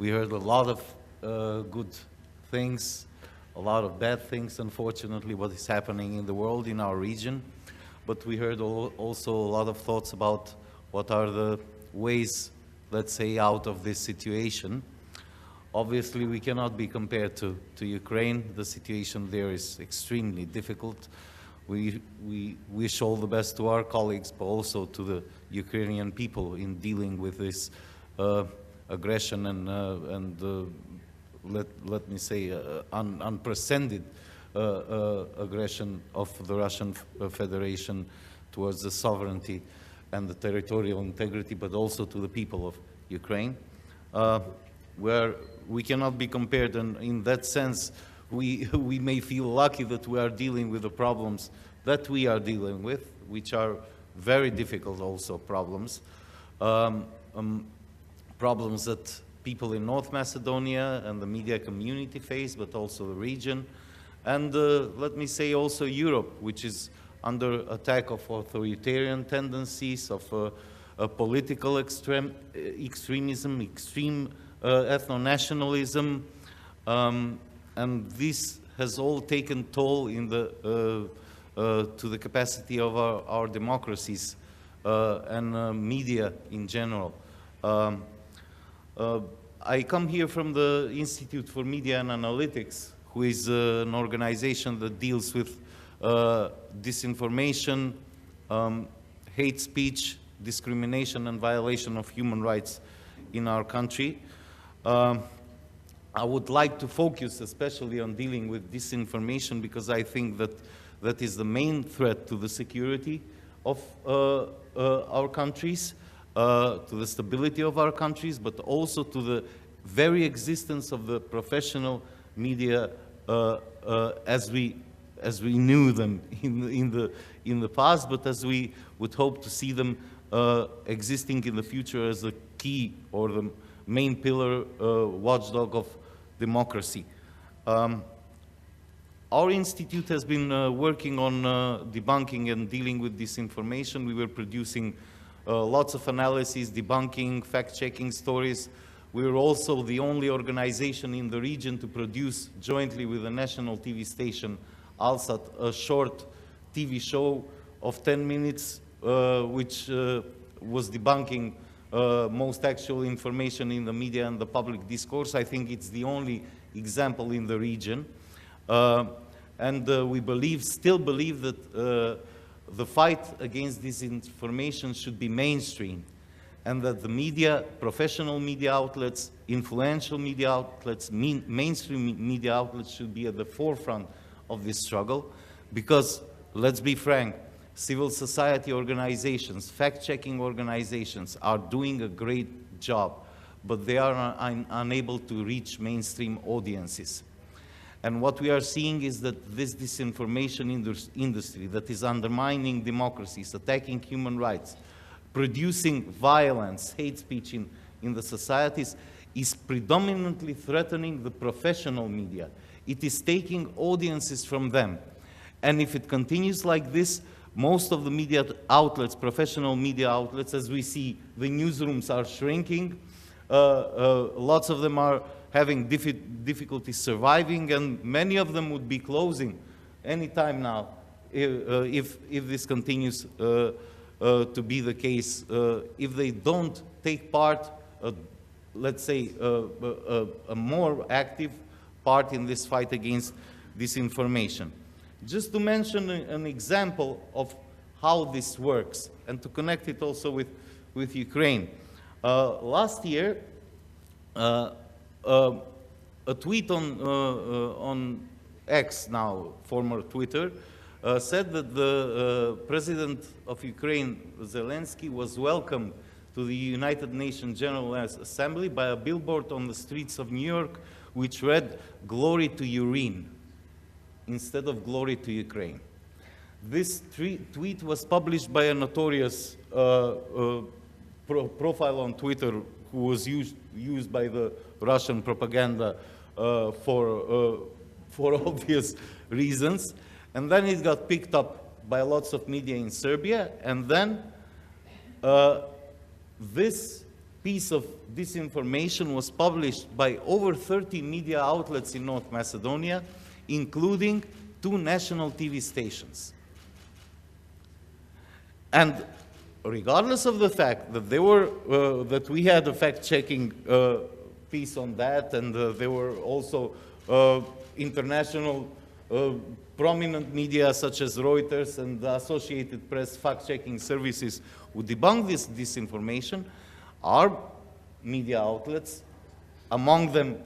We heard a lot of good things, a lot of bad things, unfortunately, what is happening in the world, in our region. But we heard also a lot of thoughts about what are the ways, let's say, out of this situation. Obviously, we cannot be compared to Ukraine. The situation there is extremely difficult. We wish all the best to our colleagues, but also to the Ukrainian people in dealing with this aggression and let me say, unprecedented aggression of the Russian Federation towards the sovereignty and the territorial integrity, but also to the people of Ukraine, where we cannot be compared. And in that sense, we may feel lucky that we are dealing with the problems that we are dealing with, which are very difficult also problems. Problems that people in North Macedonia and the media community face, but also the region. And let me say also Europe, which is under attack of authoritarian tendencies, of political extremism, extreme ethno-nationalism, and this has all taken toll in the, to the capacity of our democracies and media in general. I come here from the Institute for Media and Analytics, who is an organization that deals with disinformation, hate speech, discrimination, and violation of human rights in our country. I would like to focus especially on dealing with disinformation, because I think that that is the main threat to the security of our countries, to the stability of our countries, but also to the very existence of the professional media as we knew them in the past, but as we would hope to see them existing in the future as the key or the main pillar watchdog of democracy. Our institute has been working on debunking and dealing with disinformation. We were producing lots of analyses, debunking, fact-checking stories. We were also the only organization in the region to produce, jointly with a national TV station, Alsat, a short TV show of 10 minutes, which was debunking most actual information in the media and the public discourse. I think it's the only example in the region. And we still believe that the fight against disinformation should be mainstream, and that the media, professional media outlets, influential media outlets, mainstream media outlets should be at the forefront of this struggle, because, let's be frank, civil society organizations, fact-checking organizations are doing a great job, but they are unable to reach mainstream audiences. And what we are seeing is that this disinformation industry that is undermining democracies, attacking human rights, producing violence, hate speech in the societies, is predominantly threatening the professional media. It is taking audiences from them. And if it continues like this, most of the media outlets, professional media outlets, as we see, the newsrooms are shrinking. Lots of them are having difficulty surviving, and many of them would be closing any time now if this continues to be the case, if they don't take part, let's say, a more active part in this fight against disinformation. Just to mention an example of how this works, and to connect it also with Ukraine. Last year, a tweet on X, now former Twitter, said that the President of Ukraine, Zelensky, was welcomed to the United Nations General Assembly by a billboard on the streets of New York, which read, "Glory to Urine," instead of "Glory to Ukraine." This tweet was published by a notorious profile on Twitter, who was used by the Russian propaganda for obvious reasons. And then it got picked up by lots of media in Serbia. And then this piece of disinformation was published by over 30 media outlets in North Macedonia, including 2 national TV stations. And regardless of the fact that that we had a fact-checking piece on that, and there were also international prominent media such as Reuters and the Associated Press fact-checking services who debunked this disinformation, our media outlets, among them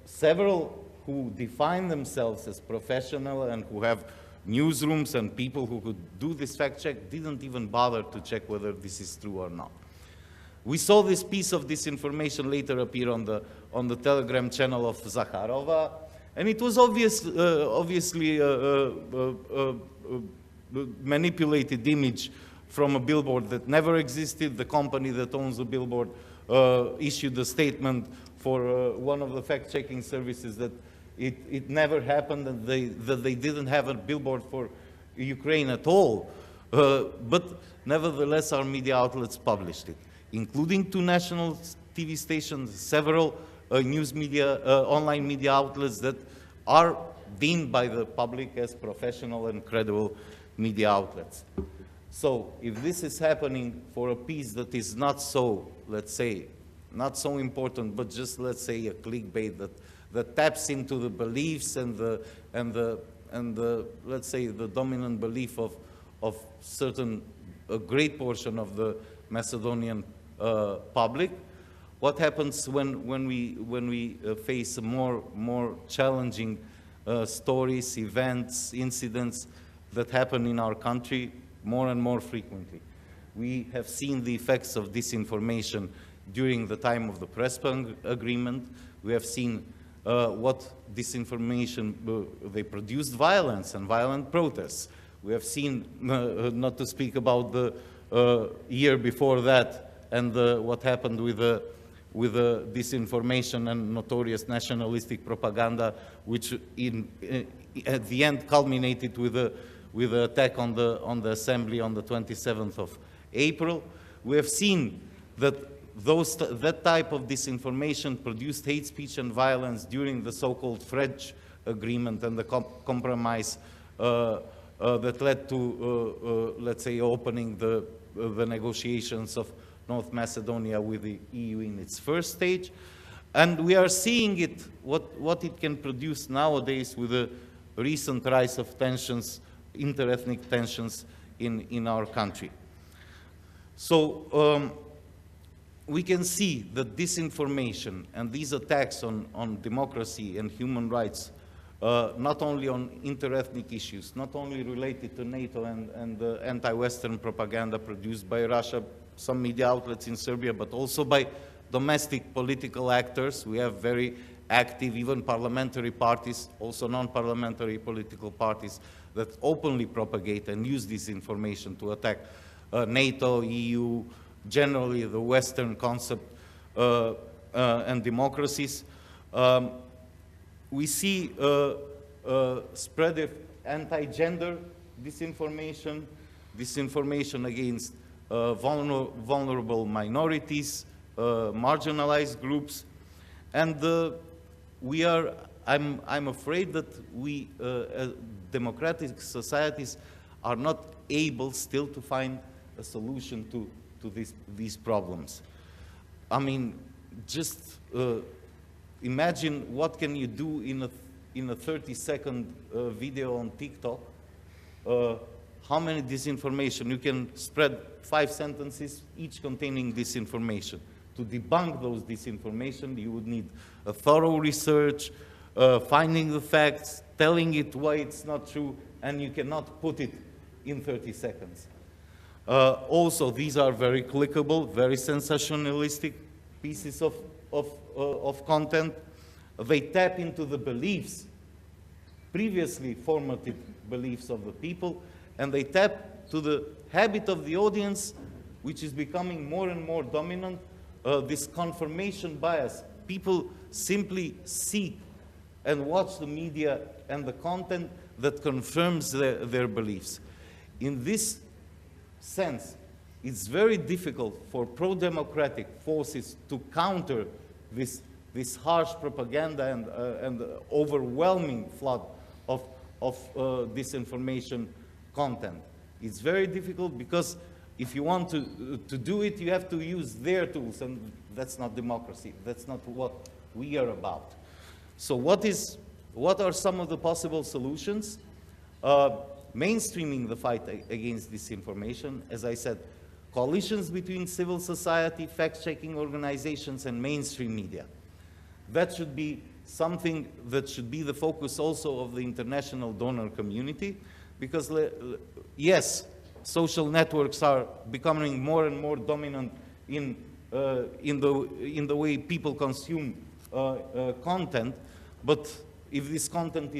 several who define themselves as professional and who have newsrooms and people who could do this fact check, didn't even bother to check whether this is true or not. We saw this piece of disinformation later appear on the Telegram channel of Zakharova, and it was obviously a manipulated image from a billboard that never existed. The company that owns the billboard issued a statement for one of the fact-checking services that it never happened, and that they didn't have a billboard for Ukraine at all. But nevertheless, our media outlets published it, including 2 national TV stations, several news media, online media outlets that are deemed by the public as professional and credible media outlets. So if this is happening for a piece that is not so, let's say, not so important, but just, let's say, a clickbait that taps into the beliefs and the let's say, the dominant belief of a great portion of the Macedonian public, what happens when we face more challenging stories, events, incidents that happen in our country more and more frequently? We have seen the effects of disinformation during the time of the Prespa agreement. We have seen what disinformation, they produced violence and violent protests. We have seen, not to speak about the year before that, and what happened with the disinformation and notorious nationalistic propaganda, which at the end culminated with the attack on the assembly on the 27th of April. We have seen that that type of disinformation produced hate speech and violence during the so-called French agreement and the compromise that led to, let's say, opening the negotiations of North Macedonia with the EU in its first stage. And we are seeing it, what it can produce nowadays with the recent rise of tensions, interethnic tensions in our country. So we can see that disinformation and these attacks on democracy and human rights, not only on interethnic issues, not only related to NATO and the anti-Western propaganda produced by Russia, some media outlets in Serbia, but also by domestic political actors. We have very active, even parliamentary parties, also non-parliamentary political parties that openly propagate and use this information to attack NATO, EU, generally the Western concept and democracies. We see spread of anti-gender disinformation, disinformation against vulnerable minorities, marginalized groups, and I'm afraid that we, democratic societies, are not able still to find a solution to these problems. I mean, just imagine what can you do in a 30-second video on TikTok. How many disinformation? You can spread 5 sentences, each containing disinformation. To debunk those disinformation, you would need a thorough research, finding the facts, telling it why it's not true, and you cannot put it in 30 seconds. Also, these are very clickable, very sensationalistic pieces of content. They tap into the beliefs, previously formative beliefs of the people, and they tap to the habit of the audience, which is becoming more and more dominant, this confirmation bias. People simply seek and watch the media and the content that confirms their beliefs. In this sense, it's very difficult for pro-democratic forces to counter this harsh propaganda and overwhelming flood of disinformation content. It's very difficult because if you want to do it, you have to use their tools, and that's not democracy. That's not what we are about. So what are some of the possible solutions? Mainstreaming the fight against disinformation, as I said, coalitions between civil society, fact-checking organizations, and mainstream media. That should be something that should be the focus also of the international donor community, because yes, social networks are becoming more and more dominant in the way people consume content, but if this content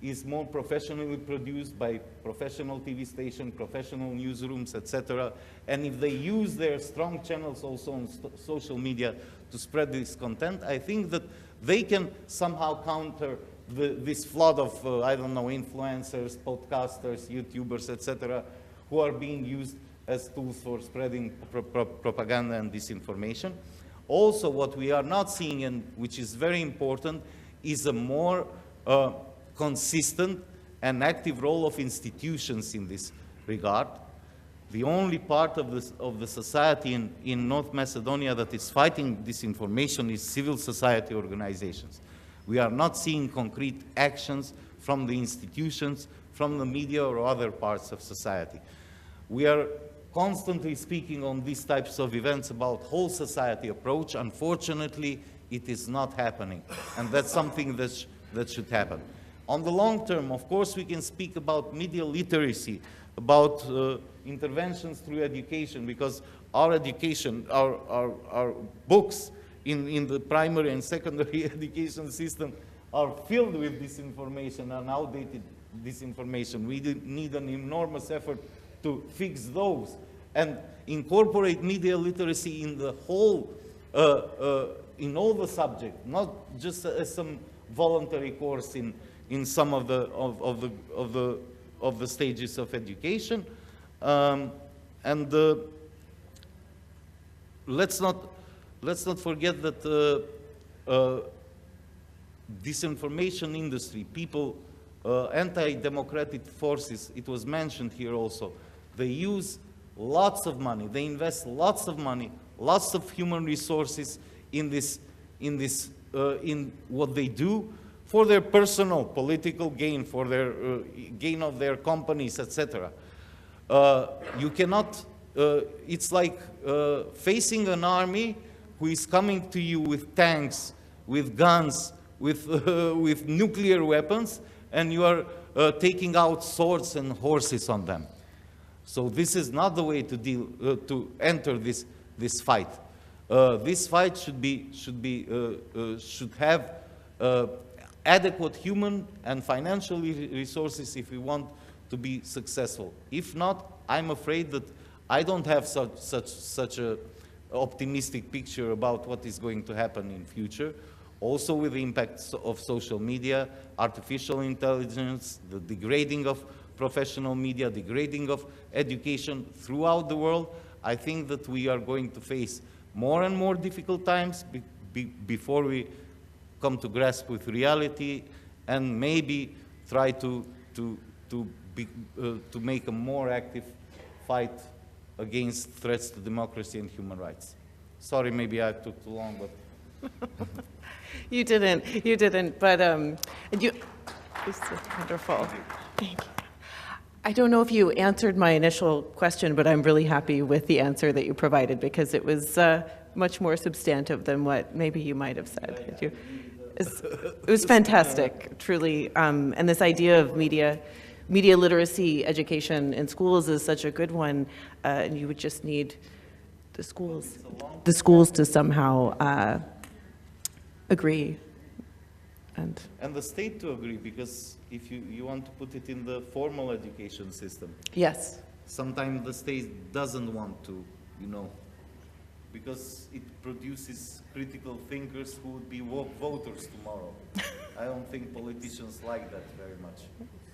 is more professionally produced by professional TV stations, professional newsrooms, etc., and if they use their strong channels also on social media to spread this content, I think that they can somehow counter this flood of, I don't know, influencers, podcasters, YouTubers, etc., who are being used as tools for spreading propaganda and disinformation. Also, what we are not seeing, and which is very important, is a more consistent and active role of institutions in this regard. The only part of the society in North Macedonia that is fighting disinformation is civil society organizations. We are not seeing concrete actions from the institutions, from the media or other parts of society. We are constantly speaking on these types of events about whole society approach. Unfortunately, it is not happening, and that's something that should happen. On the long term, of course, we can speak about media literacy, about interventions through education, because our education, our books in the primary and secondary education system are filled with disinformation and outdated disinformation. We need an enormous effort to fix those and incorporate media literacy in the whole, in all the subjects, not just as some voluntary course in some of the stages of education. Let's not forget that disinformation industry, people, anti-democratic forces, it was mentioned here also, they use lots of money, they invest lots of money, lots of human resources in what they do for their personal political gain, for their gain of their companies, etc. You cannot, it's like facing an army who is coming to you with tanks, with guns, with nuclear weapons, and you are taking out swords and horses on them. So this is not the way to deal, to enter this fight. This fight should have adequate human and financial resources if we want to be successful. If not, I'm afraid that I don't have such a optimistic picture about what is going to happen in future. Also with the impacts of social media, artificial intelligence, the degrading of professional media, degrading of education throughout the world, I think that we are going to face more and more difficult times before we come to grasp with reality and maybe try to make a more active fight against threats to democracy and human rights. Sorry, maybe I took too long, but... You didn't, but this is wonderful. Thank you. I don't know if you answered my initial question, but I'm really happy with the answer that you provided because it was much more substantive than what maybe you might have said. It was fantastic, truly. And this idea of media literacy education in schools is such a good one. And you would just need the schools to somehow agree. And the state to agree, because if you want to put it in the formal education system. Yes. Sometimes the state doesn't want to, because it produces critical thinkers who would be voters tomorrow. I don't think politicians like that very much.